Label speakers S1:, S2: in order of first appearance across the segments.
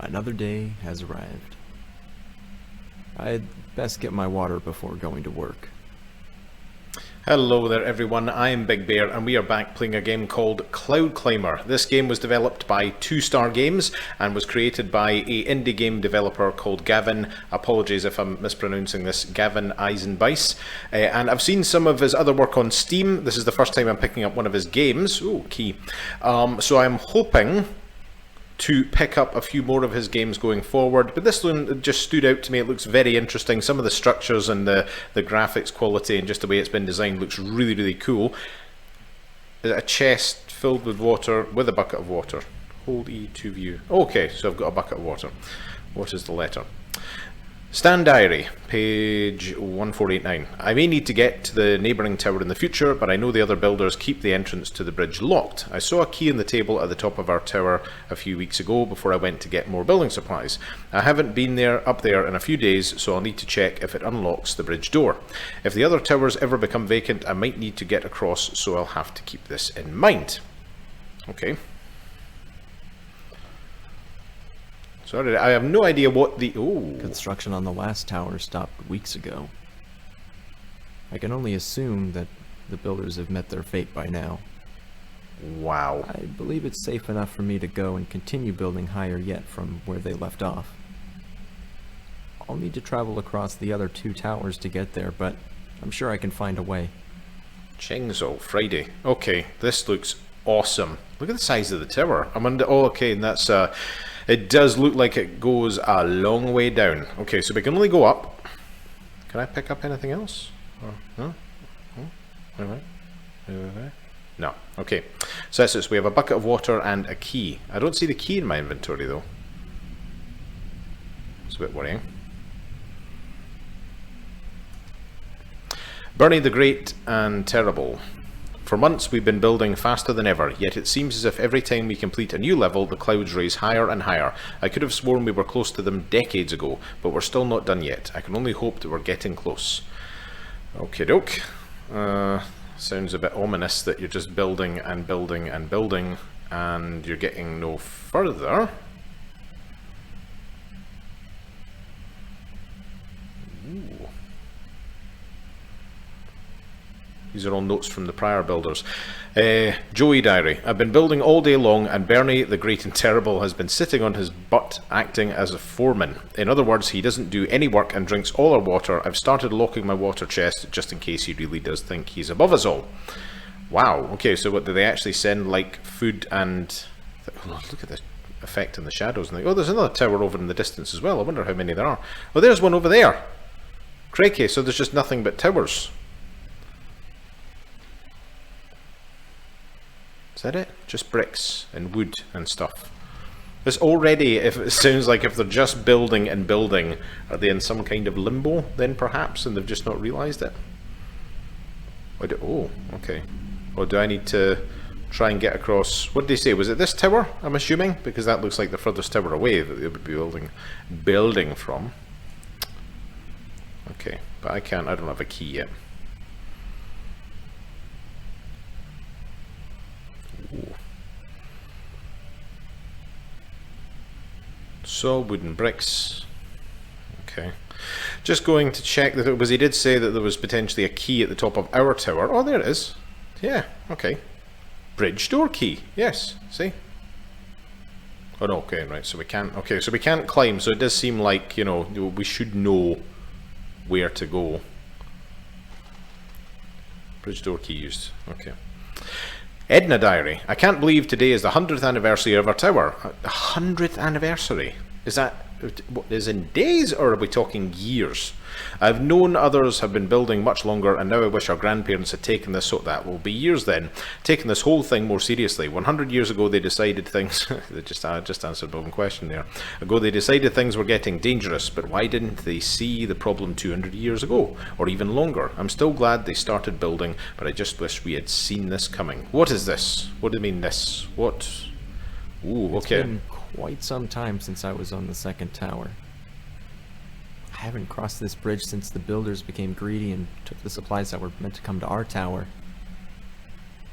S1: Another day has arrived. I'd best get my water before going to work.
S2: Hello there everyone, I'm Big Bear and we are back playing a game called Cloud Climber. This game was developed by 2 Star Games and was created by an indie game developer called Gavin, apologies if I'm mispronouncing this, Gavin Eisenbeisz. And I've seen some of his other work on Steam. This is the first time I'm picking up one of his games. Ooh, key. So I'm hoping to pick up a few more of his games going forward, but this one just stood out to me. It looks very interesting. Some of the structures and the graphics quality and just the way it's been designed looks really, really cool. A chest filled with water with a bucket of water. Hold E to view. Okay, so I've got a bucket of water. What is the letter? Stand Diary, page 1489. I may need to get to the neighbouring tower in the future, but I know the other builders keep the entrance to the bridge locked. I saw a key in the table at the top of our tower a few weeks ago before I went to get more building supplies. I haven't been up there in a few days, so I'll need to check if it unlocks the bridge door. If the other towers ever become vacant, I might need to get across, so I'll have to keep this in mind. Okay. Sorry, I have no idea what the... Oh.
S1: Construction on the last tower stopped weeks ago. I can only assume that the builders have met their fate by now.
S2: Wow.
S1: I believe it's safe enough for me to go and continue building higher yet from where they left off. I'll need to travel across the other 2 towers to get there, but I'm sure I can find a way.
S2: Chengzhou, Friday. Okay, this looks awesome. Look at the size of the tower. I'm under... Oh, okay, and that's... It does look like it goes a long way down. Okay, so we can only go up. Can I pick up anything else? No? No. Okay. So that's it. So we have a bucket of water and a key. I don't see the key in my inventory though. It's a bit worrying. Bernie the Great and Terrible. For months we've been building faster than ever, yet it seems as if every time we complete a new level, the clouds rise higher and higher. I could have sworn we were close to them decades ago, but we're still not done yet. I can only hope that we're getting close. Okie doke. Sounds a bit ominous that you're just building and building and building, and you're getting no further. Ooh. These are all notes from the prior builders. Joey Diary. I've been building all day long and Bernie the Great and Terrible has been sitting on his butt acting as a foreman. In other words, he doesn't do any work and drinks all our water. I've started locking my water chest just in case he really does think he's above us all. Wow. Okay, so what do they actually send, like food and... Oh, look at the effect in the shadows. Oh, there's another tower over in the distance as well. I wonder how many there are. Oh, there's one over there. Crikey, so there's just nothing but towers. Is that it? Just bricks and wood and stuff. It's already, if it sounds like if they're just building and building, are they in some kind of limbo then perhaps and they've just not realised it? Oh, okay. Or do I need to try and get across? What did they say? Was it this tower, I'm assuming? Because that looks like the furthest tower away that they would be building from. Okay, but I don't have a key yet. Ooh. So wooden bricks. Okay. Just going to check that he did say that there was potentially a key at the top of our tower. Oh, there it is. Yeah, okay. Bridge door key. Yes, see? Oh no, okay, right, so we can't, okay, so we can't climb, so it does seem like, you know, we should know where to go. Bridge door key used, okay. Edna Diary. I can't believe today is the 100th anniversary of our tower. 100th anniversary? Is that, what, is in days or are we talking years? I've known others have been building much longer and now I wish our grandparents had taken this, so that will be years then, taken this whole thing more seriously. 100 years ago they decided things, they just answered my own question there, they decided things were getting dangerous, but why didn't they see the problem 200 years ago, or even longer? I'm still glad they started building, but I just wish we had seen this coming. What is this? What do you mean this? What? Ooh, okay.
S1: It's been quite some time since I was on the 2nd tower. I haven't crossed this bridge since the builders became greedy and took the supplies that were meant to come to our tower.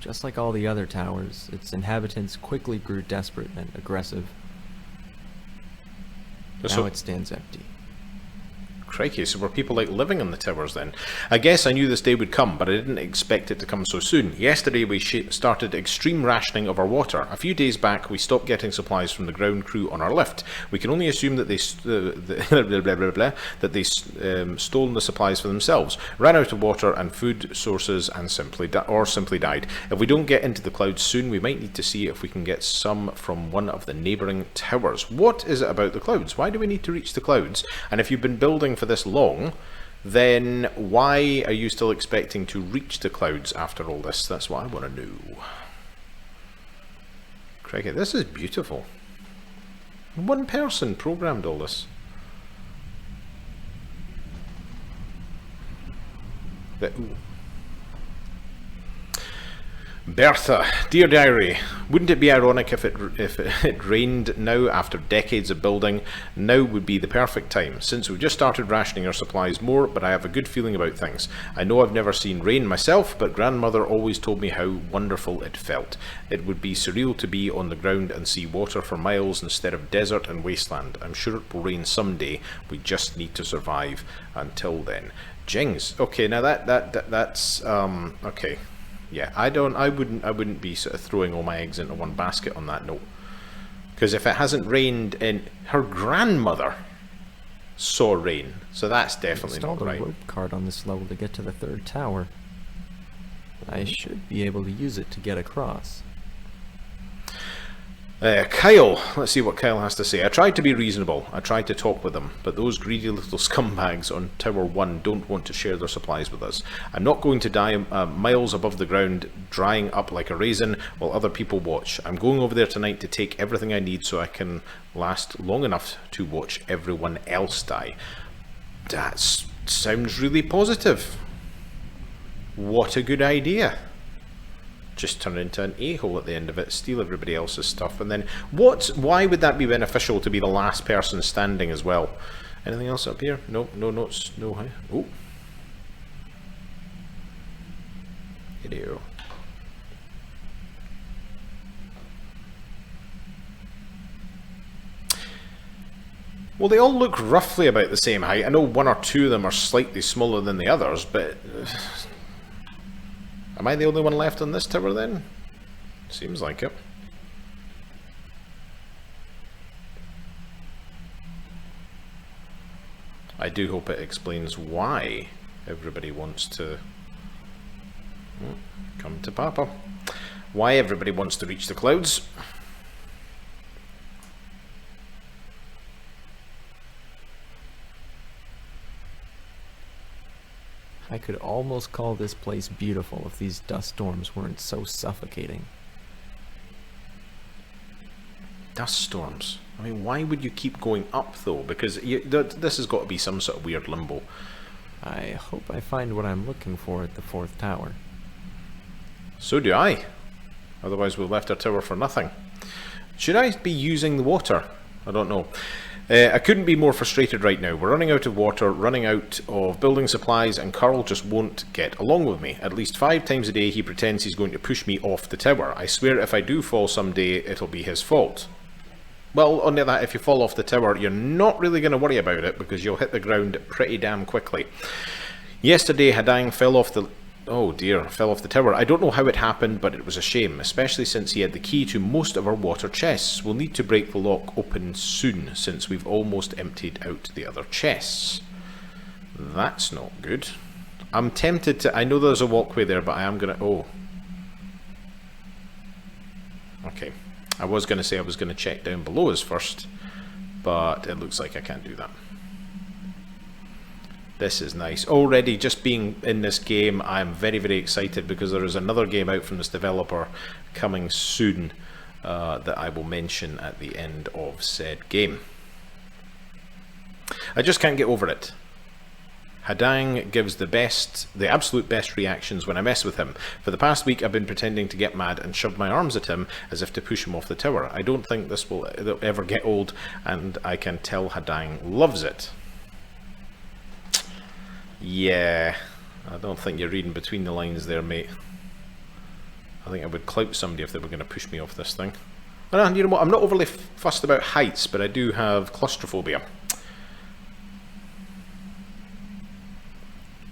S1: Just like all the other towers, its inhabitants quickly grew desperate and aggressive. Now it stands empty.
S2: Crikey, so were people like living in the towers then? I guess I knew this day would come, but I didn't expect it to come so soon. Yesterday we started extreme rationing of our water. A few days back we stopped getting supplies from the ground crew on our lift. We can only assume that they stolen the supplies for themselves, ran out of water and food sources, and simply died. If we don't get into the clouds soon, we might need to see if we can get some from one of the neighbouring towers. What is it about the clouds? Why do we need to reach the clouds? And if you've been building for this long, then why are you still expecting to reach the clouds after all this? That's what I want to know. Crikey, this is beautiful. One person programmed all this. Ooh. Bertha, dear diary, wouldn't it be ironic if it rained now after decades of building? Now would be the perfect time, since we've just started rationing our supplies more, but I have a good feeling about things. I know I've never seen rain myself, but grandmother always told me how wonderful it felt. It would be surreal to be on the ground and see water for miles instead of desert and wasteland. I'm sure it will rain someday. We just need to survive until then. Jings. Okay, now that's okay. Yeah, I wouldn't be sort of throwing all my eggs into one basket on that note. Because if it hasn't rained in... Her grandmother saw rain, so that's definitely not right.
S1: I installed a rope card on this level to get to the third tower. I should be able to use it to get across.
S2: Kyle, let's see what Kyle has to say. I tried to be reasonable. I tried to talk with them, but those greedy little scumbags on Tower 1 don't want to share their supplies with us. I'm not going to die miles above the ground, drying up like a raisin, while other people watch. I'm going over there tonight to take everything I need so I can last long enough to watch everyone else die. That sounds really positive. What a good idea. Just turn into an a-hole at the end of it, steal everybody else's stuff, and then why would that be beneficial to be the last person standing as well? Anything else up here? No, no notes, no. Oh, video. Well, they all look roughly about the same height. I know one or two of them are slightly smaller than the others, but am I the only one left on this tower then? Seems like it. I do hope it explains why everybody wants to come to Papa. Why everybody wants to reach the clouds.
S1: I could almost call this place beautiful if these dust storms weren't so suffocating.
S2: Dust storms? I mean, why would you keep going up though? Because this has got to be some sort of weird limbo.
S1: I hope I find what I'm looking for at the fourth tower.
S2: So do I. Otherwise we've left our tower for nothing. Should I be using the water? I don't know. I couldn't be more frustrated right now. We're running out of water, running out of building supplies, and Carl just won't get along with me. At least 5 times a day he pretends he's going to push me off the tower. I swear if I do fall someday, it'll be his fault. Well, on the other hand, if you fall off the tower, you're not really going to worry about it because you'll hit the ground pretty damn quickly. Yesterday, Hadang fell off the... Oh dear, fell off the tower. I don't know how it happened, but it was a shame, especially since he had the key to most of our water chests. We'll need to break the lock open soon, since we've almost emptied out the other chests. That's not good. I'm tempted to... I know there's a walkway there, but I am going to... Oh. Okay. I was going to say I was going to check down below us first, but it looks like I can't do that. This is nice. Already, just being in this game, I'm very, very excited because there is another game out from this developer coming soon that I will mention at the end of said game. I just can't get over it. Hadang gives the absolute best reactions when I mess with him. For the past week I've been pretending to get mad and shove my arms at him as if to push him off the tower. I don't think this will ever get old, and I can tell Hadang loves it. Yeah, I don't think you're reading between the lines there, mate. I think I would clout somebody if they were going to push me off this thing. And you know what, I'm not overly fussed about heights, but I do have claustrophobia.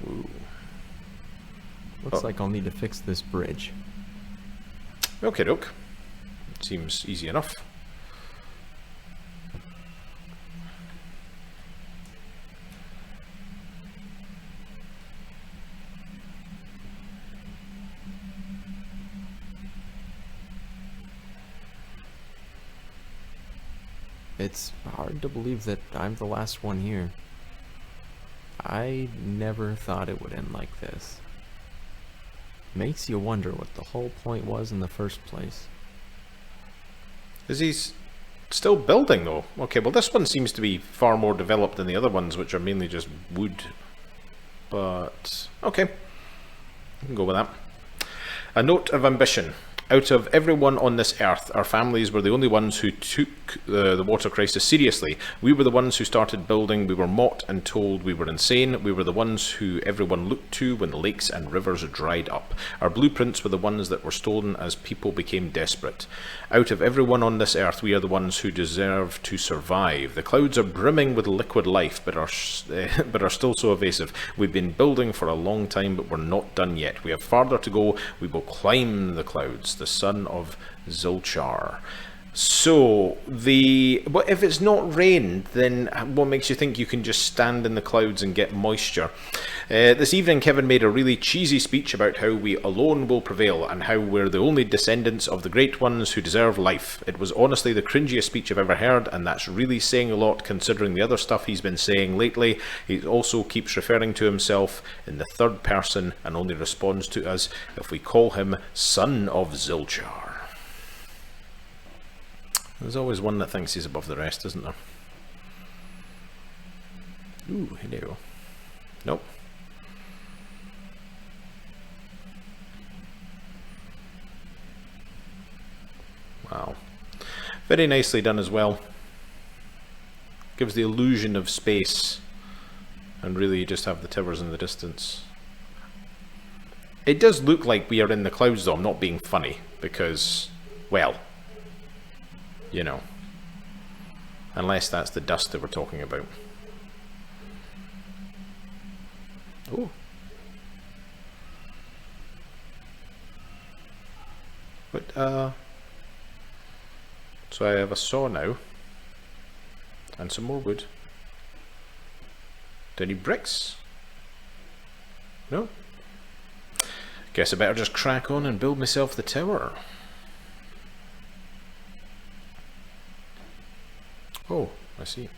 S2: Ooh.
S1: Looks like I'll need to fix this bridge.
S2: Okay, doke. Seems easy enough.
S1: It's hard to believe that I'm the last one here. I never thought it would end like this. Makes you wonder what the whole point was in the first place.
S2: Is he still building though? Okay, well this one seems to be far more developed than the other ones, which are mainly just wood. But okay, I can go with that. A note of ambition. Out of everyone on this earth, our families were the only ones who took the water crisis seriously. We were the ones who started building. We were mocked and told we were insane. We were the ones who everyone looked to when the lakes and rivers dried up. Our blueprints were the ones that were stolen as people became desperate. Out of everyone on this earth, we are the ones who deserve to survive. The clouds are brimming with liquid life, but are still so evasive. We've been building for a long time, but we're not done yet. We have farther to go. We will climb the clouds. The son of Zulchar. So, if it's not rained, then what makes you think you can just stand in the clouds and get moisture? This evening, Kevin made a really cheesy speech about how we alone will prevail and how we're the only descendants of the great ones who deserve life. It was honestly the cringiest speech I've ever heard, and that's really saying a lot considering the other stuff he's been saying lately. He also keeps referring to himself in the third person and only responds to us if we call him son of Zulchar. There's always one that thinks he's above the rest, isn't there? Ooh, hello. Nope. Wow. Very nicely done as well. Gives the illusion of space. And really you just have the towers in the distance. It does look like we are in the clouds though, I'm not being funny. Because, well... you know, unless that's the dust that we're talking about. Oh. But, so I have a saw now. And some more wood. Do I need bricks? No? Guess I better just crack on and build myself the tower. Oh, I see.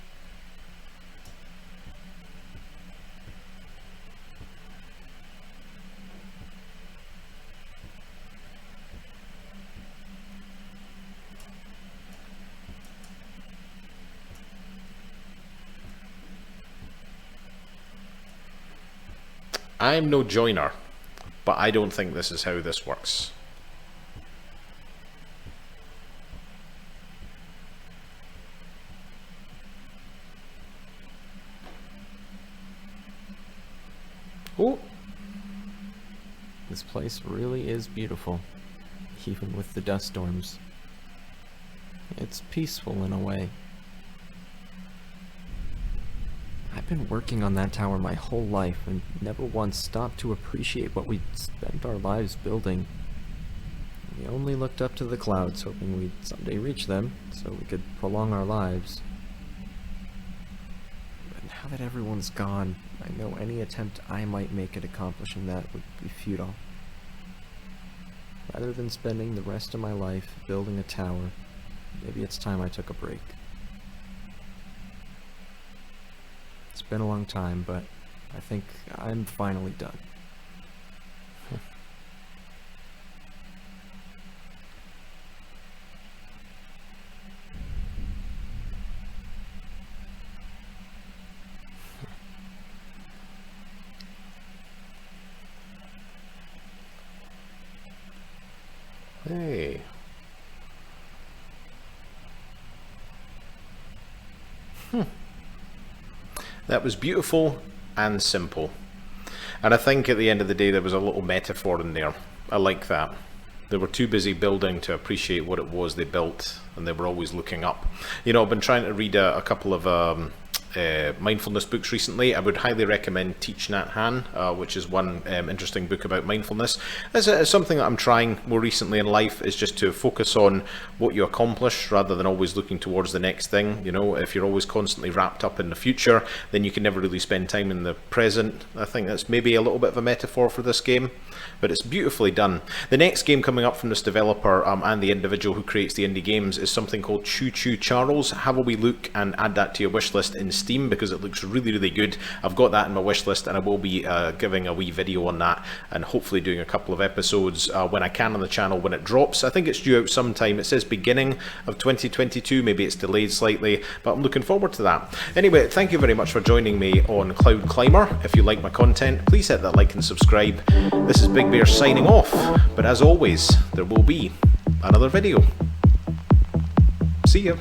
S2: I'm no joiner, but I don't think this is how this works. Oh!
S1: This place really is beautiful, even with the dust storms. It's peaceful in a way. I've been working on that tower my whole life and never once stopped to appreciate what we'd spent our lives building. We only looked up to the clouds, hoping we'd someday reach them, so we could prolong our lives. But now that everyone's gone, I know any attempt I might make at accomplishing that would be futile. Rather than spending the rest of my life building a tower, maybe it's time I took a break. It's been a long time, but I think I'm finally done.
S2: Hey. That was beautiful and simple. And I think at the end of the day there was a little metaphor in there. I like that. They were too busy building to appreciate what it was they built, and they were always looking up. You know, I've been trying to read a couple of mindfulness books recently. I would highly recommend Teach Nhat Hanh, which is one interesting book about mindfulness. As something that I'm trying more recently in life is just to focus on what you accomplish rather than always looking towards the next thing. You know, if you're always constantly wrapped up in the future, then you can never really spend time in the present. I think that's maybe a little bit of a metaphor for this game, but it's beautifully done. The next game coming up from this developer and the individual who creates the indie games is something called Choo Choo Charles. Have a wee look and add that to your wish list in Steam, because it looks really, really good. I've got that in my wish list, and I will be giving a wee video on that and hopefully doing a couple of episodes when I can on the channel when it drops. I think it's due out sometime. It says beginning of 2022, maybe it's delayed slightly, but I'm looking forward to that. Anyway, thank you very much for joining me on Cloud Climber. If you like my content, please hit that like and subscribe. This is Big Bear signing off, but as always, there will be another video. See ya.